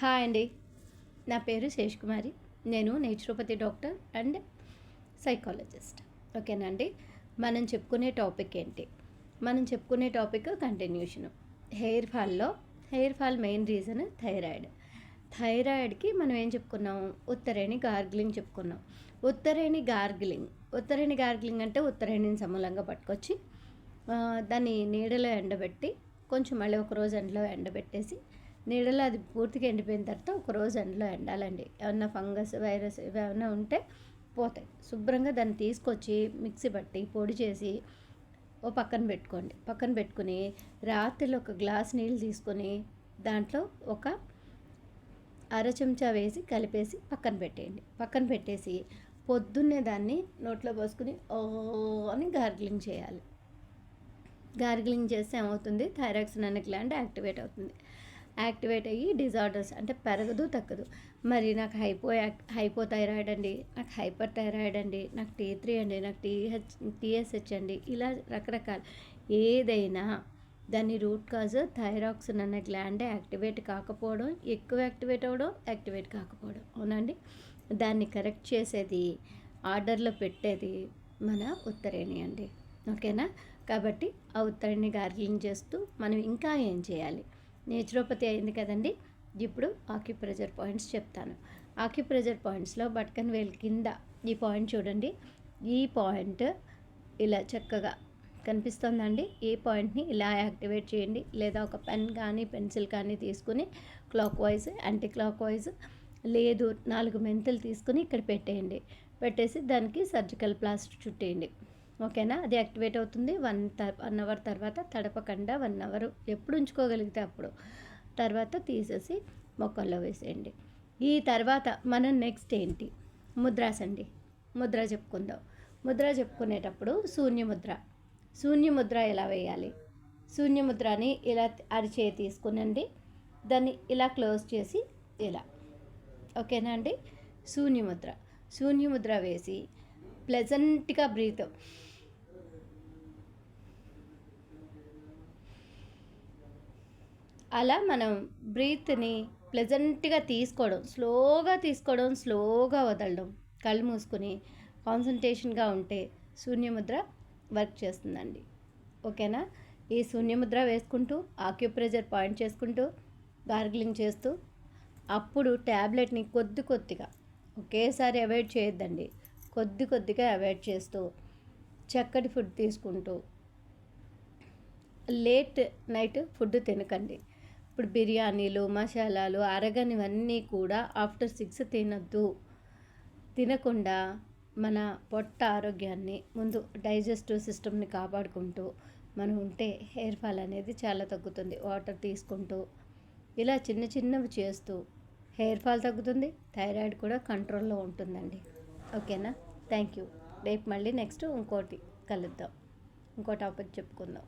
Hi అండి. నా పేరు శేషకుమారి. నేను నేచురోపతి డాక్టర్ అండ్ సైకాలజిస్ట్. ఓకేనా అండి. మనం చెప్పుకునే టాపిక్ ఏంటి? మనం చెప్పుకునే topic continuation. Hair fall main reason thyroid. థైరాయిడ్కి మనం ఏం చెప్పుకున్నాం? ఉత్తరేణి గార్గిలింగ్ చెప్పుకున్నాం. ఉత్తరేణి గార్గిలింగ్ అంటే ఉత్తరేణిని సమూలంగా పట్టుకొచ్చి దాన్ని నీడలో ఎండబెట్టి కొంచెం మళ్ళీ ఒకరోజు ఎండలో ఎండబెట్టేసి నీడలో అది పూర్తిగా ఎండిపోయిన తర్వాత ఒకరోజు ఎండలో ఎండాలండి. ఏమన్నా ఫంగస్ వైరస్ ఏమైనా ఉంటే పోతాయి. శుభ్రంగా దాన్ని తీసుకొచ్చి మిక్సీ పట్టి పొడి చేసి ఓ పక్కన పెట్టుకోండి. పక్కన పెట్టుకుని రాత్రిలో ఒక గ్లాస్ నీళ్ళు తీసుకొని దాంట్లో ఒక అర చెంచా వేసి కలిపేసి పక్కన పెట్టేయండి. పక్కన పెట్టేసి పొద్దున్నే దాన్ని నోట్లో పోసుకుని ఓ అని గార్గిలింగ్ చేయాలి. గార్గిలింగ్ చేస్తే ఏమవుతుంది? థైరాక్సిన్ అనే గ్లాండ్ యాక్టివేట్ అవుతుంది. యాక్టివేట్ అయ్యి డిజార్డర్స్ అంటే పెరగదు తగ్గదు. మరి నాకు హైపోథైరాయిడ్ అండి, నాకు హైపర్ థైరాయిడ్ అండి, నాకు T3 అండి, నాకు TSH అండి, ఇలా రకరకాల ఏదైనా దాని రూట్ కాజ్ థైరాక్సిన్ అనే గ్లాండ్ యాక్టివేట్ కాకపోవడం, ఎక్కువ యాక్టివేట్ అవ్వడం, యాక్టివేట్ కాకపోవడం. అవునండి. దాన్ని కరెక్ట్ చేసేది, ఆర్డర్లో పెట్టేది మన ఉత్తరేణి అండి. ఓకేనా. కాబట్టి ఆ ఉత్తరేణి గార్గిలింగ్ చేస్తూ మనం ఇంకా ఏం చేయాలి? నేచురోపతి అయింది కదండి. ఇప్పుడు ఆక్యుప్రెషర్ పాయింట్స్ చెప్తాను. ఆక్యుప్రెషర్ పాయింట్స్లో బటకన్ వేల్ కింద ఈ పాయింట్ చూడండి. ఈ పాయింట్ ఇలా చక్కగా కనిపిస్తుందండి. ఈ పాయింట్ని ఇలా యాక్టివేట్ చేయండి. లేదా ఒక పెన్ కానీ పెన్సిల్ కానీ తీసుకుని clock wise, anti clock wise, లేదు 4 మెంతులు తీసుకుని ఇక్కడ పెట్టేయండి. పెట్టేసి దానికి సర్జికల్ ప్లాస్టర్ చుట్టేయండి. ఓకేనా. అది యాక్టివేట్ అవుతుంది. 1 అవర్ తర్వాత తడపకుండా 1 అవర్ ఎప్పుడు ఉంచుకోగలిగితే అప్పుడు తర్వాత తీసేసి మొక్కల్లో వేసేయండి. ఈ తర్వాత మనం నెక్స్ట్ ఏంటి? ముద్రాస్ అండి. ముద్ర చెప్పుకుందాం. ముద్ర చెప్పుకునేటప్పుడు శూన్యముద్ర ఎలా వేయాలి? శూన్యముద్రని ఇలా అరిచేయి తీసుకునండి. దాన్ని ఇలా క్లోజ్ చేసి ఇలా. ఓకేనా అండి. శూన్యముద్ర వేసి ప్లెజెంట్గా బ్రీత్ అలా మనం బ్రీత్ని ప్లెజెంట్గా తీసుకోవడం, స్లోగా వదలడం, కళ్ళు మూసుకొని కాన్సన్ట్రేషన్గా ఉంటే శూన్యముద్ర వర్క్ చేస్తుందండి. ఓకేనా. ఈ శూన్యముద్ర వేసుకుంటూ ఆక్యుప్రెషర్ పాయింట్ చేసుకుంటూ గార్గిలింగ్ చేస్తూ అప్పుడు ట్యాబ్లెట్ని కొద్దిగా ఒకేసారి అవాయిడ్ చేయొద్దండి. కొద్దిగా అవాయిడ్ చేస్తూ చక్కటి ఫుడ్ తీసుకుంటూ లేట్ నైట్ ఫుడ్ తినకండి. ఇప్పుడు బిర్యానీలు, మసాలాలు, అరగనివన్నీ కూడా ఆఫ్టర్ 6 తినకుండా మన పొట్ట ఆరోగ్యాన్ని ముందు డైజెస్టివ్ సిస్టమ్ని కాపాడుకుంటూ మనం ఉంటే హెయిర్ ఫాల్ అనేది చాలా తగ్గుతుంది. వాటర్ తీసుకుంటూ ఇలా చిన్నవి చేస్తూ హెయిర్ ఫాల్ తగ్గుతుంది. థైరాయిడ్ కూడా కంట్రోల్లో ఉంటుందండి. ఓకేనా. Thank you. రేపు మళ్ళీ నెక్స్ట్ ఇంకోటి కలుద్దాం. ఇంకో టాపిక్ చెప్పుకుందాం.